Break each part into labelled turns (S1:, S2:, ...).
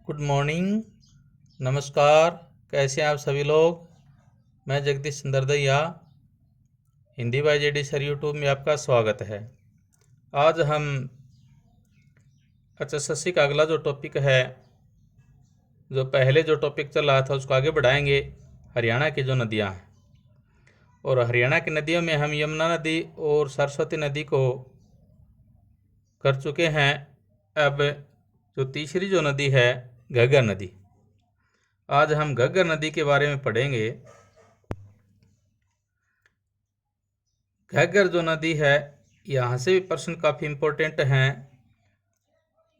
S1: Good morning. नमस्कार। कैसे हैं आप सभी लोग। मैं Jagdish Chandradaiya, Hindi by JD sir YouTube में आपका स्वागत है। आज हम एचएसएससी का अगला जो टॉपिक है, जो पहले जो टॉपिक चल रहा था उसको आगे बढ़ाएंगे। हरियाणा की जो नदियां हैं, और हरियाणा की नदियों में हम यमुना नदी और सरस्वती नदी को कर चुके हैं। अब जो तीसरी जो नदी है घग्गर नदी, आज हम घग्गर नदी के बारे में पढ़ेंगे। घग्गर जो नदी है, यहाँ से भी प्रश्न काफ़ी इम्पोर्टेंट हैं।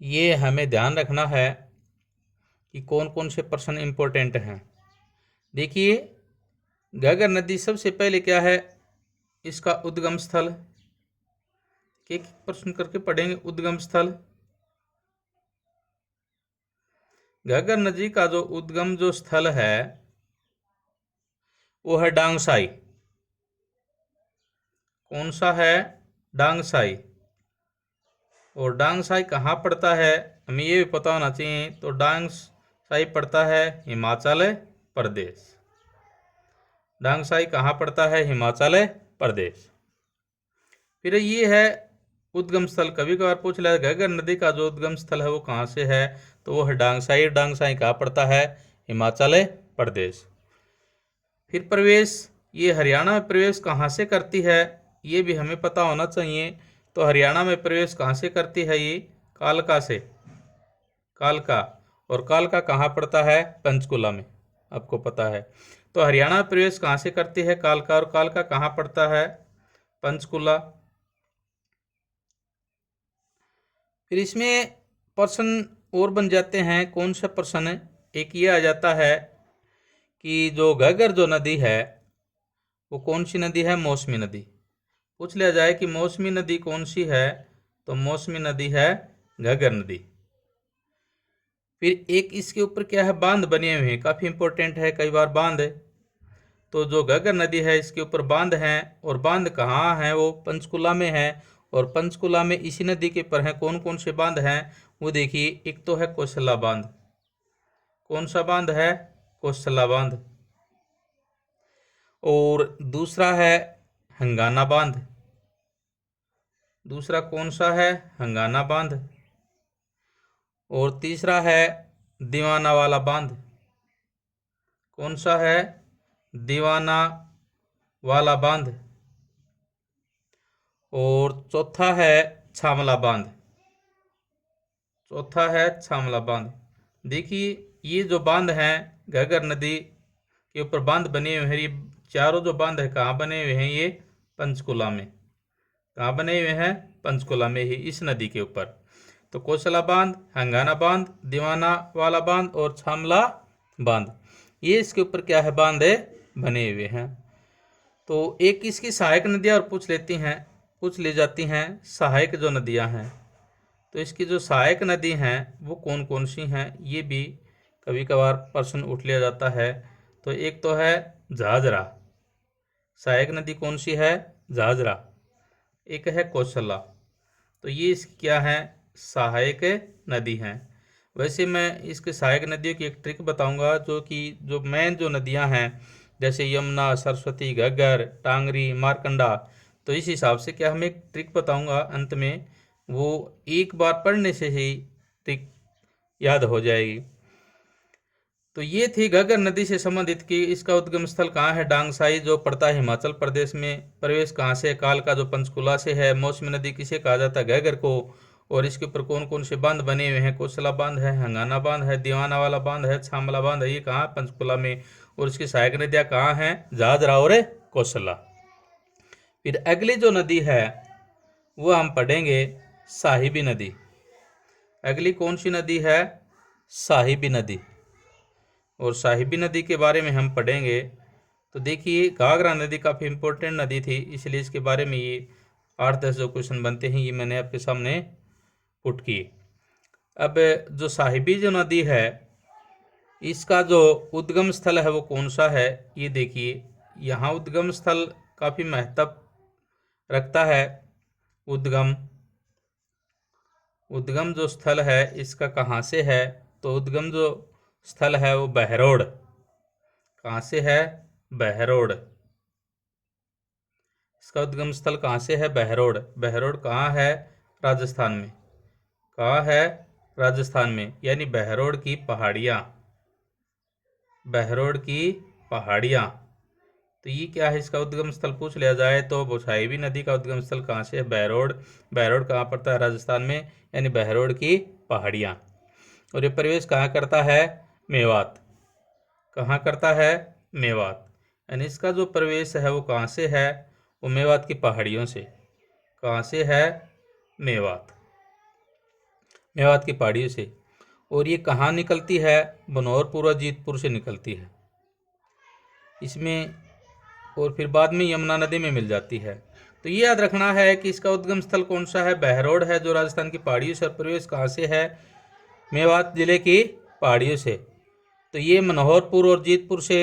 S1: ये हमें ध्यान रखना है कि कौन कौन से प्रश्न इम्पोर्टेंट हैं। देखिए, घग्गर नदी सबसे पहले क्या है, इसका उद्गम स्थल। एक प्रश्न करके पढ़ेंगे। उद्गम स्थल, घग्गर नदी का जो उद्गम जो स्थल है वो है डांगसाई। कौन सा है? डांगसाई। और डांगसाई कहाँ पड़ता है, हमें ये भी पता होना चाहिए। तो डांगसाई पड़ता है हिमाचल प्रदेश। डांगसाई कहाँ पड़ता है? हिमाचल प्रदेश। फिर ये है उद्गम स्थल। कभी कभार पूछ लिया घग्गर नदी का जो उद्गम स्थल है वो कहाँ से है, तो वो है डांगसाई। डांगसाई कहाँ पड़ता है? हिमाचल प्रदेश। फिर प्रवेश, ये हरियाणा में प्रवेश कहाँ से करती है, ये भी हमें पता होना चाहिए। तो हरियाणा में प्रवेश कहाँ से करती है? ये कालका से। कालका। और कालका कहाँ पड़ता है? पंचकुला में, आपको पता है। तो हरियाणा में प्रवेश कहाँ से करती है? कालका। और कालका कहाँ पड़ता है? पंचकुला। फिर इसमें प्रश्न और बन जाते हैं। कौन सा प्रश्न? एक ये आ जाता है कि जो घग्गर जो नदी है वो कौन सी नदी है? मौसमी नदी। पूछ लिया जाए कि मौसमी नदी कौन सी है, तो मौसमी नदी है घग्गर नदी। फिर एक इसके ऊपर क्या है, बांध बने हुए हैं, काफ़ी इंपॉर्टेंट है। कई बार बांध, तो जो घग्गर नदी है इसके ऊपर बांध हैं। और बांध कहाँ है? वो पंचकुला में है। और पंचकुला में इसी नदी के ऊपर है। कौन कौन से बांध हैं वो देखिए। एक तो है कौशला बांध। कौन सा बांध है? कौशला बांध। और दूसरा है हंगाना बांध। दूसरा कौन सा है? हंगाना बांध। और तीसरा है दीवाना वाला बांध। कौन सा है? दीवाना वाला बांध। और चौथा है छामला बांध। चौथा है छामला बांध। देखिए, ये जो बांध हैं घग्गर नदी के ऊपर बांध बने हुए हैं। ये चारों जो बांध है कहाँ बने हुए हैं? ये पंचकुला में। कहाँ बने हुए हैं? पंचकुला में ही, इस नदी के ऊपर। तो कौशला बांध, हंगाना बांध, दीवाना वाला बांध और छामला बांध, ये इसके ऊपर क्या है? बांध बने हुए हैं। तो एक इसकी सहायक नदियाँ और पूछ ली जाती हैं। सहायक जो नदियाँ हैं, तो इसकी जो सहायक नदी हैं वो कौन कौन सी हैं, ये भी कभी कभार प्रश्न उठ लिया जाता है। तो एक तो है झाझरा। सहायक नदी कौन सी है? झाझरा। एक है कौशला। तो ये इसकी क्या है? सहायक नदी हैं। वैसे मैं इसके सहायक नदियों की एक ट्रिक बताऊंगा, जो कि जो मेन जो नदियां हैं जैसे यमुना, सरस्वती, घग्गर, टांगरी, मारकंडा, तो इस हिसाब से क्या हम एक ट्रिक बताऊंगा अंत में, वो एक बार पढ़ने से ही ट्रिक याद हो जाएगी। तो ये थी घग्गर नदी से संबंधित कि इसका उद्गम स्थल कहाँ है? डांगसाई, जो पड़ता है हिमाचल प्रदेश में। प्रवेश कहाँ से? कालका, जो पंचकुला से है। मौसमी नदी किसे कहा जाता है? घग्गर को। और इसके ऊपर कौन कौन से बांध बने हुए हैं? कौशला बांध है, हंगाना बांध है, दीवाना वाला बांध है, छामला बांध है। ये कहाँ? पंचकुला में। और इसकी सहायक नदियाँ कहाँ हैं? झाझरा और कौशला। फिर अगली जो नदी है वो हम पढ़ेंगे साहिबी नदी। अगली कौन सी नदी है? साहिबी नदी। और साहिबी नदी के बारे में हम पढ़ेंगे। तो देखिए, घाघरा नदी काफ़ी इम्पोर्टेंट नदी थी, इसलिए इसके बारे में ये 8-10 जो क्वेश्चन बनते हैं ये मैंने आपके सामने पुट किए। अब जो साहिबी जो नदी है इसका जो उद्गम स्थल है वो कौन सा है, ये देखिए। यहाँ उद्गम स्थल काफ़ी महत्व रखता है। उद्गम जो स्थल है इसका कहाँ से है, तो उद्गम जो स्थल है वो बहरोड। कहाँ से है? बहरोड। इसका उद्गम स्थल कहाँ से है? बहरोड। बहरोड कहाँ है? राजस्थान में। कहाँ है? राजस्थान में, यानी बहरोड की पहाड़ियाँ। बहरोड की पहाड़ियाँ। तो ये क्या है? इसका उद्गम स्थल पूछ लिया जाए तो बुसाईबी नदी का उद्गम स्थल कहाँ से है? बहरोड। बहरोड कहाँ पड़ता है? राजस्थान में, यानी बहरोड की पहाड़ियाँ। और ये प्रवेश कहाँ करता है? मेवात। कहाँ करता है? मेवात। यानी इसका जो प्रवेश है वो कहाँ से है? वो मेवात की पहाड़ियों से। कहाँ से है? मेवात। मेवात की पहाड़ियों से। और ये कहाँ निकलती है? बनौरपुर और जीतपुर से निकलती है इसमें, और फिर बाद में यमुना नदी में मिल जाती है। तो ये याद रखना है कि इसका उद्गम स्थल कौन सा है? बहरोड है, जो राजस्थान की पहाड़ियों से। प्रवेश कहाँ से है? मेवात जिले की पहाड़ियों से। तो ये मनोहरपुर और जीतपुर से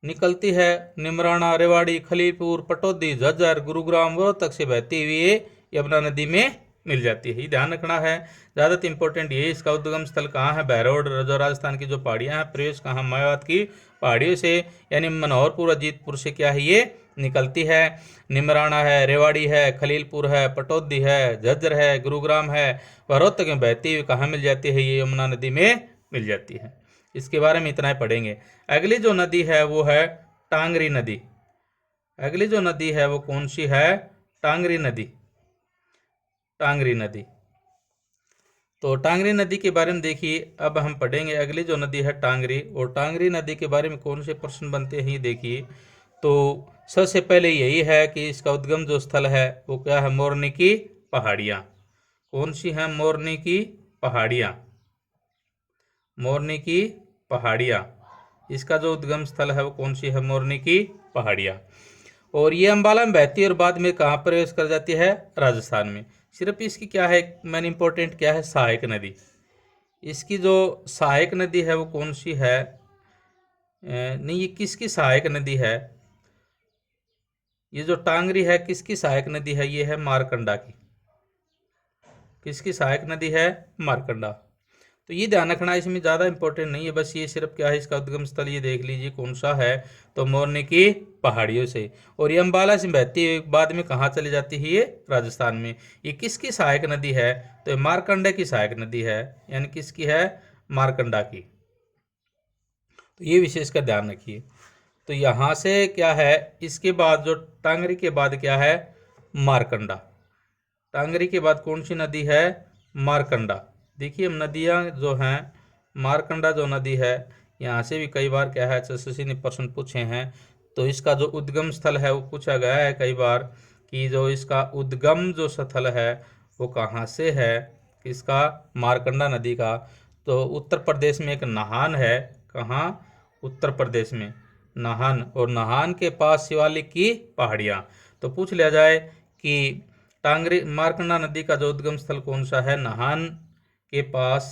S1: निकलती है। निमराना, रेवाड़ी, खलीपुर, पटौदी, झज्जर, गुरुग्राम, रोहतक से बहती हुई ये यमुना नदी में मिल जाती है। ये ध्यान रखना है, ज़्यादा इंपॉर्टेंट ये। इसका उद्गम स्थल कहाँ है? बहरोड, जो राजस्थान की जो पहाड़ियाँ हैं। प्रवेश कहाँ? मेवात की पहाड़ियों से, यानी मनोहरपुर और जीतपुर से क्या है? ये निकलती है। निमराना है, रेवाड़ी है, खलीलपुर है, पटौदी है, झज्जर है, गुरुग्राम है, रोहतक में बहती हुई कहाँ मिल जाती है? ये यमुना नदी में मिल जाती है। इसके बारे में इतना ही पढ़ेंगे। अगली जो नदी है वो है टांगरी नदी। अगली जो नदी है वो कौन सी है? टांगरी नदी। टांगरी नदी। तो टांगरी नदी के बारे में देखिए, अब हम पढ़ेंगे अगली जो नदी है टांगरी। और टांगरी नदी के बारे में कौन से प्रश्न बनते हैं देखिए। तो सबसे पहले यही है कि इसका उद्गम जो स्थल है वो क्या है? मोरनी की पहाड़ियाँ। कौन सी हैं? मोरनी की पहाड़ियाँ। मोरनी की पहाड़ियाँ। इसका जो उद्गम स्थल है वो कौन सी है? मोरनी की पहाड़ियाँ। और ये अंबाला में बहती है और बाद में कहाँ प्रवेश कर जाती है? राजस्थान में। सिर्फ इसकी क्या है मेन इंपॉर्टेंट, क्या है? सहायक नदी। इसकी जो सहायक नदी है वो कौन सी है? नहीं, ये किसकी सहायक नदी है? ये जो टांगरी है किसकी सहायक नदी है? ये है मारकंडा की। किसकी सहायक नदी है? मारकंडा। तो ये ध्यान रखना, इसमें ज़्यादा इंपॉर्टेंट नहीं है, बस ये सिर्फ क्या है? इसका उद्गम स्थल ये देख लीजिए कौन सा है। तो मोरनी की पहाड़ियों से। और ये अम्बाला से बहती हुई बाद में कहाँ चली जाती है? ये राजस्थान में। ये किसकी सहायक नदी है? तो मारकंडा की सहायक नदी है, यानी किसकी है? मारकंडा की। तो ये विशेष का ध्यान रखिए। तो यहाँ से क्या है? इसके बाद जो टांगरी के बाद क्या है? मारकंडा। टांगरी के बाद कौन सी नदी है? मारकंडा। देखिए हम नदियाँ जो हैं, मारकंडा जो नदी है, यहाँ से भी कई बार क्या है एसएससी ने प्रश्न पूछे हैं। तो इसका जो उद्गम स्थल है वो पूछा गया है कई बार, कि जो इसका उद्गम जो स्थल है वो कहाँ से है? किसका? मारकंडा नदी का। तो उत्तर प्रदेश में एक नाहन है। कहाँ? उत्तर प्रदेश में नाहन। और नाहन के पास शिवालिक की पहाड़ियाँ। तो पूछ लिया जाए कि टांगरी मारकंडा नदी का जो उद्गम स्थल कौन सा है? नाहन के पास।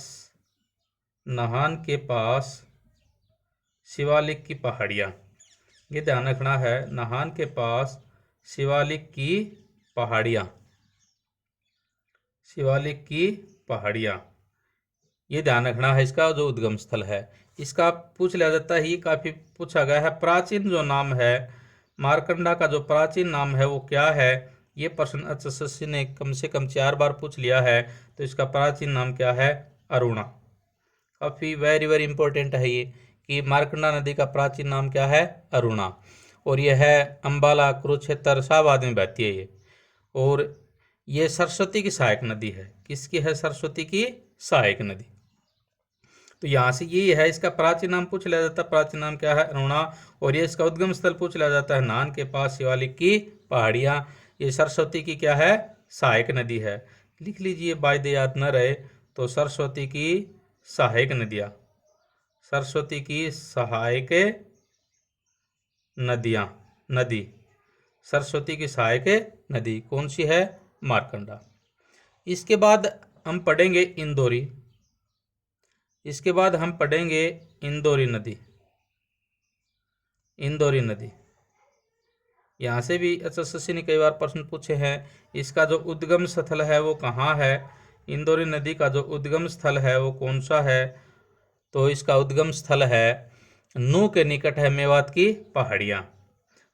S1: नाहन के पास शिवालिक की पहाड़ियाँ। ये ध्यान रखना है, नाहन के पास शिवालिक की पहाड़ियाँ। शिवालिक की पहाड़ियाँ, ये ध्यान रखना है इसका जो उद्गम स्थल है। इसका पूछ लिया जाता है, ये काफ़ी पूछा गया है। प्राचीन जो नाम है मारकंडा का, जो प्राचीन नाम है वो क्या है? ये प्रश्न एसएससी ने कम से कम 4 बार पूछ लिया है। तो इसका प्राचीन नाम क्या है? अरुणा। काफ़ी वेरी वेरी इंपॉर्टेंट है ये, कि मारकंडा नदी का प्राचीन नाम क्या है? अरुणा। और यह है अम्बाला, कुरुक्षेत्र, शाहबाद में बहती है ये। और ये सरस्वती की सहायक नदी है। किसकी है? सरस्वती की सहायक नदी। तो यहाँ से ये है, इसका प्राचीन नाम पूछ लिया जाता है। प्राचीन नाम क्या है? अरुणा। और ये इसका उद्गम स्थल पूछ लिया जाता है, नाहन के पास शिवालिक की पहाड़ियाँ। ये सरस्वती की क्या है? सहायक नदी है। लिख लीजिए, बायदे याद न रहे तो सरस्वती की सहायक नदियाँ। सरस्वती की सहायक नदियाँ। नदी सरस्वती की सहायक नदी कौन सी है? मारकंडा। इसके बाद हम पढ़ेंगे इंदौरी। इसके बाद हम पढ़ेंगे इंदौरी नदी। इंदौरी नदी, यहाँ से भी एसएससी ने कई बार प्रश्न पूछे हैं। इसका जो उद्गम स्थल है वो कहाँ है? इंदौरी नदी का जो उद्गम स्थल है वो कौन सा है? तो इसका उद्गम स्थल है नूह के निकट है मेवात की पहाड़ियाँ।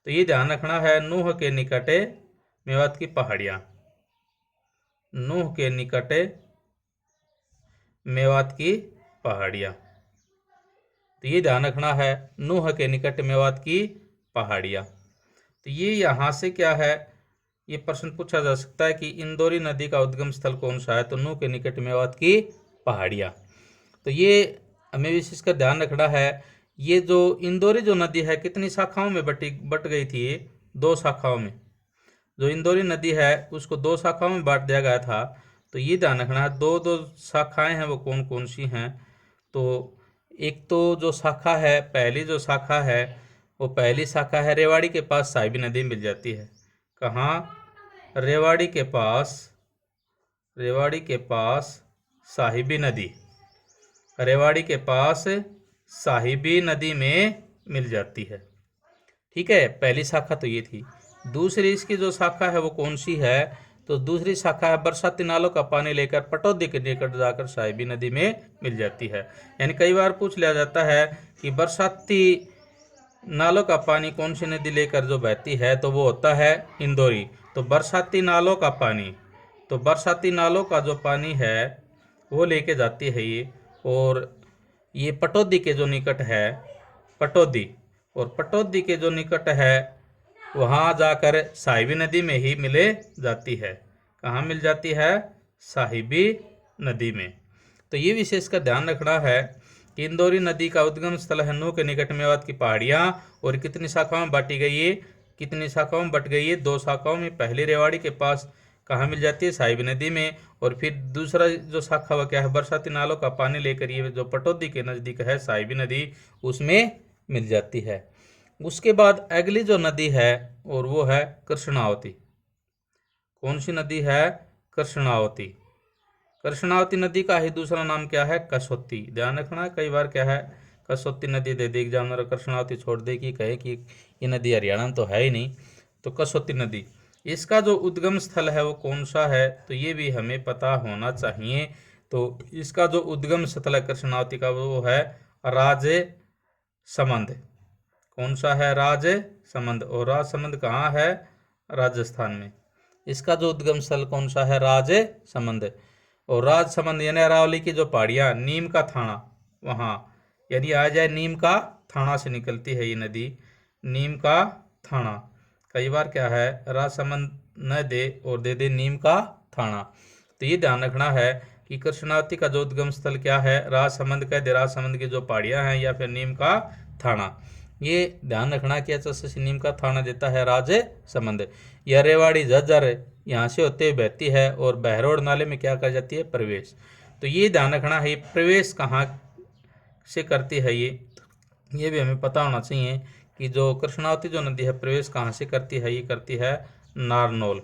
S1: तो ये ध्यान रखना है, नूह के निकट मेवात की पहाड़ियाँ, नूह के निकट मेवात की पहाड़ियाँ। तो ये ध्यान रखना है, नूह के निकट मेवात की पहाड़ियाँ। तो ये यहाँ से क्या है, ये प्रश्न पूछा जा सकता है कि इंदौरी नदी का उद्गम स्थल कौन सा है, तो नूह के निकट मेवात की पहाड़ियाँ। तो ये हमें विशेषकर ध्यान रखना है, ये जो इंदौरी जो नदी है कितनी शाखाओं में बट गई थी, 2 शाखाओं में। जो इंदौरी नदी है उसको 2 शाखाओं में बांट दिया गया था। तो ये ध्यान रखना है, 2 शाखाएं हैं वो कौन कौन सी हैं। तो एक तो जो शाखा है, पहली जो शाखा है वो पहली शाखा है रेवाड़ी के पास साहिबी नदी मिल जाती है। कहाँ? रेवाड़ी के पास, रेवाड़ी के पास साहिबी नदी, रेवाड़ी के पास साहिबी नदी में मिल जाती है। ठीक है, पहली शाखा तो ये थी। दूसरी इसकी जो शाखा है वो कौन सी है, तो दूसरी शाखा है बरसाती नालों का पानी लेकर पटौदी के निकट जाकर साहिबी नदी में मिल जाती है। यानी कई बार पूछ लिया जाता है कि बरसाती नालों का पानी कौन सी नदी लेकर जो बहती है, तो वो होता है इंदौरी। तो बरसाती नालों का पानी, तो बरसाती नालों का जो पानी है वो लेके जाती है ये, और ये पटौदी के जो निकट है, पटौदी, और पटौदी के जो निकट है वहाँ जाकर साहिबी नदी में ही मिले जाती है। कहाँ मिल जाती है? साहिबी नदी में। तो ये विशेषकर ध्यान रखना है कि इंदौरी नदी का उद्गम स्थल है नूह के निकट मेवात की पहाड़ियाँ, और कितनी शाखाओं में बांटी गई है, कितनी शाखाओं में बट गई है, 2 शाखाओं में। पहली रेवाड़ी के पास कहाँ मिल जाती है? साहिबी नदी में। और फिर दूसरा जो शाखा वह क्या है, बरसाती नालों का पानी लेकर ये जो पटौदी के नज़दीक है साहिबी नदी, उसमें मिल जाती है। उसके बाद अगली जो नदी है और वो है कृष्णावती। कौन सी नदी है? कृष्णावती। कृष्णावती नदी का ही दूसरा नाम क्या है? कसौती। ध्यान रखना, कई बार क्या है कसौती नदी दे दी एग्जामिनर, कृष्णावती छोड़ दे कि कहे कि ये नदी हरियाणा में तो है ही नहीं। तो कसौती नदी, इसका जो उद्गम स्थल है वो कौन सा है, तो ये भी हमें पता होना चाहिए। तो इसका जो उद्गम स्थल है कृष्णावती का वो है राजसमंद। कौन सा है? राजसमंद। और राजसमंद कहाँ है? राजस्थान में। इसका जो उद्गम स्थल कौन सा है? राजसमंद। और राजसमंद यानी अरावली की जो पहाड़ियाँ, नीम का थाना, वहाँ यानी आ जाए नीम का थाना से निकलती है ये नदी, नीम का थाना। कई बार क्या है राजसमंद न दे और दे दे नीम का थाना। तो ये ध्यान रखना है कि कृष्णावती का जो उद्गम स्थल क्या है, राजसमंद कह दे, राजसमंद की जो पहाड़ियाँ हैं, या फिर नीम का थाना। ये ध्यान रखना कि एच नीम का थाना देता है राजसमंद। यह रेवाड़ी झज्जर यहाँ से होते हुए बहती है और बहरोड नाले में क्या कर जाती है? प्रवेश। तो ये ध्यान रखना है प्रवेश कहाँ से करती है, ये भी हमें पता होना चाहिए कि जो कृष्णावती जो नदी है प्रवेश कहाँ से करती है, ये करती है नारनौल।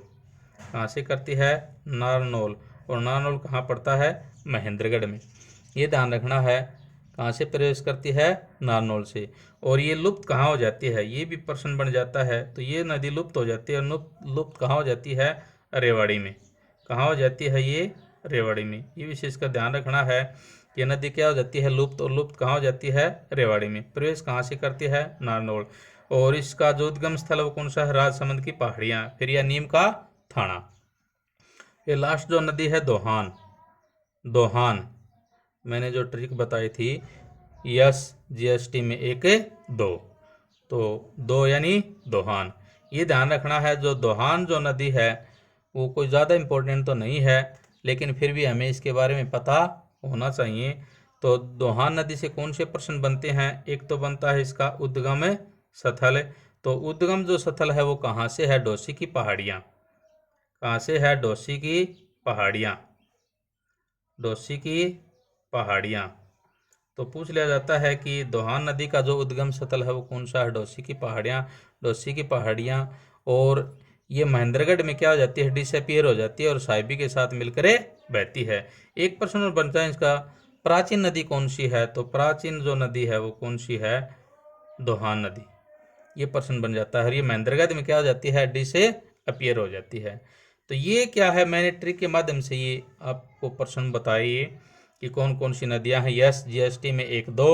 S1: कहाँ से करती है? नारनौल। और नारनौल कहाँ पड़ता है? महेंद्रगढ़ में। ये ध्यान रखना है, कहाँ से प्रवेश करती है? नारनौल से। और ये लुप्त कहाँ हो जाती है, ये भी प्रश्न बन जाता है। तो ये नदी लुप्त हो जाती है, लुप्त कहाँ हो जाती है? रेवाड़ी में। कहाँ हो जाती है ये? रेवाड़ी में। ये विशेषकर ध्यान रखना है कि नदी क्या हो जाती है? लुप्त। और लुप्त कहाँ हो जाती है? रेवाड़ी में। प्रवेश कहाँ से करती है? नारनौल। और इसका जो उद्गम स्थल है वो कौन सा है? राजसमंद की पहाड़ियाँ, फिर यह नीम का थाना। ये लास्ट जो नदी है दोहान। दोहान मैंने जो ट्रिक बताई थी, यस जीएसटी में 1 2, तो 2 यानी दोहान। ये ध्यान रखना है, जो दोहान जो नदी है वो कोई ज़्यादा इम्पोर्टेंट तो नहीं है, लेकिन फिर भी हमें इसके बारे में पता होना चाहिए। तो दोहान नदी से कौन से प्रश्न बनते हैं? एक तो बनता है इसका उद्गम स्थल। तो उद्गम जो स्थल है वो कहाँ से है? डोसी की पहाड़ियाँ। कहाँ से है? डोसी की पहाड़ियाँ। डोसी की पहाड़ियाँ। तो पूछ लिया जाता है कि दोहान नदी का जो उद्गम स्थल है वो कौन सा है? डोसी की पहाड़ियाँ। डोसी की पहाड़ियाँ, और ये महेंद्रगढ़ में क्या हो जाती है? डिसअपियर हो जाती है और साहिबी के साथ मिलकर बहती है। एक प्रश्न और बनता है इसका, प्राचीन नदी कौन सी है? तो प्राचीन जो नदी है वो कौन सी है? दोहान नदी। ये प्रश्न बन जाता है। ये महेंद्रगढ़ में क्या हो जाती है? डिसअपियर हो जाती है। तो ये क्या है, मैंने ट्रिक के माध्यम से ये आपको प्रश्न बताइए कि कौन कौन सी नदियां हैं। यस जीएसटी में 1 2,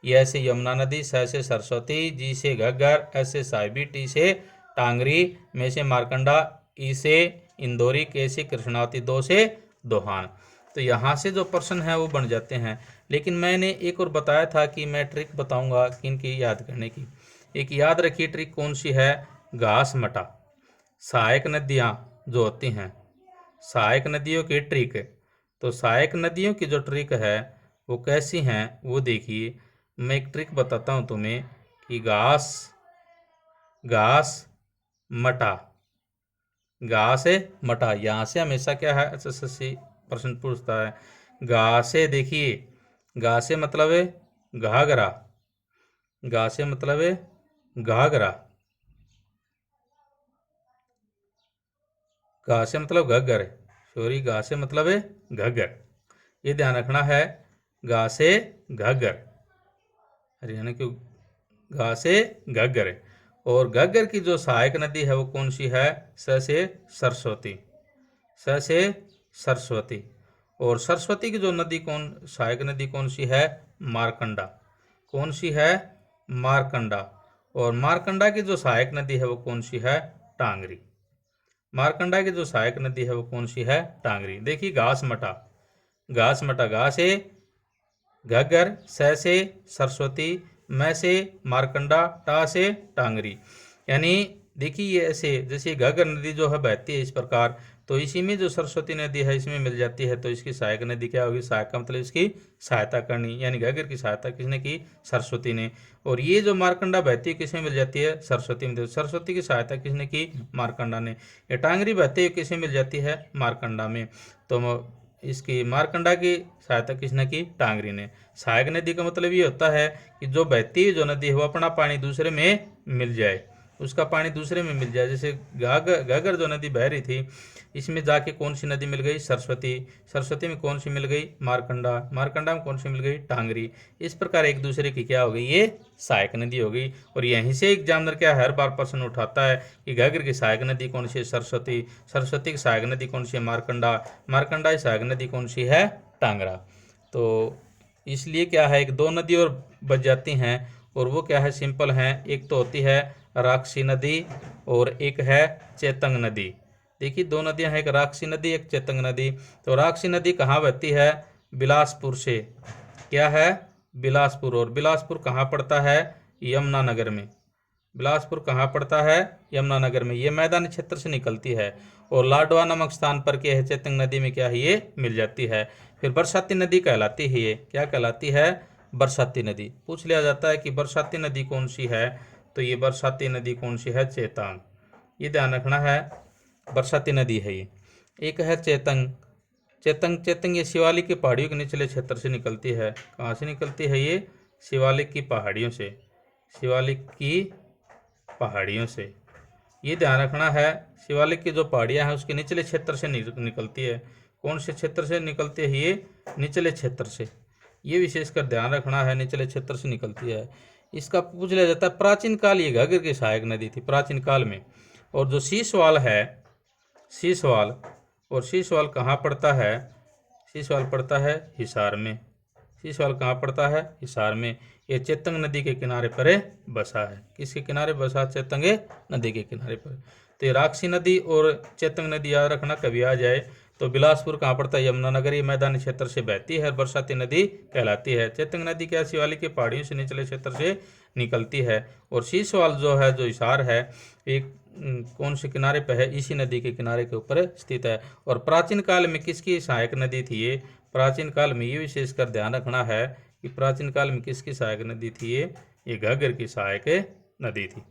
S1: य से यमुना नदी, स से सरस्वती, जी से घग्गर, एस से साहिबी, टी से टांगरी, में से मारकंडा, ई से इंदौरी, के से कृष्णावती, दो से दोहान। तो यहाँ से जो प्रश्न है वो बन जाते हैं। लेकिन मैंने एक और बताया था कि मैं ट्रिक बताऊंगा किन की याद करने की। एक याद रखिए ट्रिक कौन सी है, घास मटा। सहायक नदियाँ जो होती हैं, सहायक नदियों की ट्रिक, तो सहायक नदियों की जो ट्रिक है वो कैसी हैं वो देखिए। मैं एक ट्रिक बताता हूँ तुम्हें कि घास घास मटा, घास मटा, यहाँ से हमेशा क्या है एसएससी प्रश्न पूछता है। घास से देखिए, घास से मतलब है घाघरा, घास से मतलब है घाघरा, घा से मतलब घग्गर, सॉरी घा से मतलब है घग्गर, ये ध्यान रखना है। घा से घग्गर, हरियाणा की घा से घग्गर। और घग्गर की जो सहायक नदी है वो कौन सी है, स से सरस्वती, स से सरस्वती। और सरस्वती की जो नदी कौन सहायक नदी कौन सी है, मारकंडा, कौन सी है, मारकंडा। और मारकंडा की जो सहायक नदी है वो कौन सी है, टांगरी। मारकंडा की जो सहायक नदी है वो कौन सी है, टांगरी। देखिए घास मटा, घास मटा, घा से घग्गर, स से सरस्वती, मैं से मारकंडा, टा से टांगरी। यानी देखिए ये ऐसे जैसे घग्गर नदी जो है बहती है इस प्रकार, तो इसी में जो सरस्वती नदी है इसमें मिल जाती है, तो इसकी सहायक नदी क्या होगी, सहायक का मतलब इसकी सहायता करनी, यानी घग्गर की सहायता किसने की, सरस्वती ने। और ये जो मारकंडा बहती है किसमें मिल जाती है, सरस्वती में, तो सरस्वती की सहायता किसने की, मारकंडा ने। ये टांगरी बहती है किसमें मिल जाती है, मारकंडा में, तो इसकी मारकंडा की सहायता किसने की, टांगरी ने। सहायक नदी का मतलब ये होता है कि जो बहती है जो नदी है वो अपना पानी दूसरे में मिल जाए, उसका पानी दूसरे में मिल जाए। जैसे घाघर जो नदी बह रही थी इसमें जाके कौन सी नदी मिल गई, सरस्वती, सरस्वती में कौन सी मिल गई, मारकंडा, मारकंडा में कौन सी मिल गई, टांगरी। इस प्रकार एक दूसरे की क्या हो गई, ये सहायक नदी हो गई। और यहीं से एग्जामिनर क्या हर बार प्रश्न उठाता है कि घाघर की सहायक नदी कौन सी है, सरस्वती, सरस्वती की सहायक नदी कौन सी है, मारकंडा, मारकंडा की सहायक नदी कौन सी है, टांगरा। तो इसलिए क्या है, एक दो नदी और बच जाती हैं, और वो क्या है, सिंपल हैं। एक तो होती है राक्षसी नदी और एक है चेतंग नदी। देखिए दो नदियां हैं, एक राक्षसी नदी एक चेतंग नदी। तो राक्षसी नदी कहाँ बहती है, बिलासपुर से, क्या है, बिलासपुर। और बिलासपुर कहाँ पड़ता है, यमुनानगर में। बिलासपुर कहाँ पड़ता है, यमुनानगर में, ये मैदानी क्षेत्र से निकलती है। और लाडवा नामक स्थान पर क्या है, चेतंग नदी में क्या है, ये मिल जाती है। फिर बरसाती नदी कहलाती है, ये क्या कहलाती है, बरसाती नदी। पूछ लिया जाता है कि बरसाती नदी कौन सी है, तो ये बरसाती नदी कौन सी है, चेतांग, ये ध्यान रखना है, बरसाती नदी है ये। एक है चेतंग, चेतंग, चेतंग ये शिवालिक की पहाड़ियों के निचले क्षेत्र से निकलती है। कहाँ से निकलती है ये, शिवालिक की पहाड़ियों से, शिवालिक की पहाड़ियों से, ये ध्यान रखना है। शिवालिक की जो पहाड़ियाँ हैं उसके निचले क्षेत्र से निकलती है। कौन से क्षेत्र से निकलती है, ये निचले क्षेत्र से, ये विशेषकर ध्यान रखना है, निचले क्षेत्र से निकलती है। इसका पूछ लिया जाता है प्राचीन काल ये घाघर की सहायक नदी थी प्राचीन काल में। और जो शीशवाल है, शीशवाल, और शीशवाल कहाँ पड़ता है, शीशवाल पड़ता है हिसार में, शीशवाल कहाँ पड़ता है, हिसार में। ये चेतंग नदी के किनारे पर बसा है, किसके किनारे बसा, चेतंग नदी के किनारे पर। तो ये राक्षसी नदी और चेतंग नदी याद रखना कभी आ जाए। तो बिलासपुर कहाँ पड़ता है, यमुनानगर, ये मैदानी क्षेत्र से बहती है, बरसाती नदी कहलाती है। चेतंग नदी क्या शिवालिक की पहाड़ियों से निचले क्षेत्र से निकलती है। और शीशवाल जो है, जो हिसार है, एक कौन से किनारे पर है, इसी नदी के किनारे के ऊपर स्थित है। और प्राचीन काल में किसकी सहायक नदी थी ये, प्राचीन काल में, ये विशेषकर ध्यान रखना है कि प्राचीन काल में किसकी सहायक नदी थी, ये घाघर की सहायक नदी थी।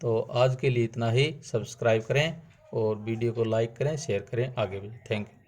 S1: तो आज के लिए इतना ही। सब्सक्राइब करें और वीडियो को लाइक करें, शेयर करें, आगे भी। Thank you.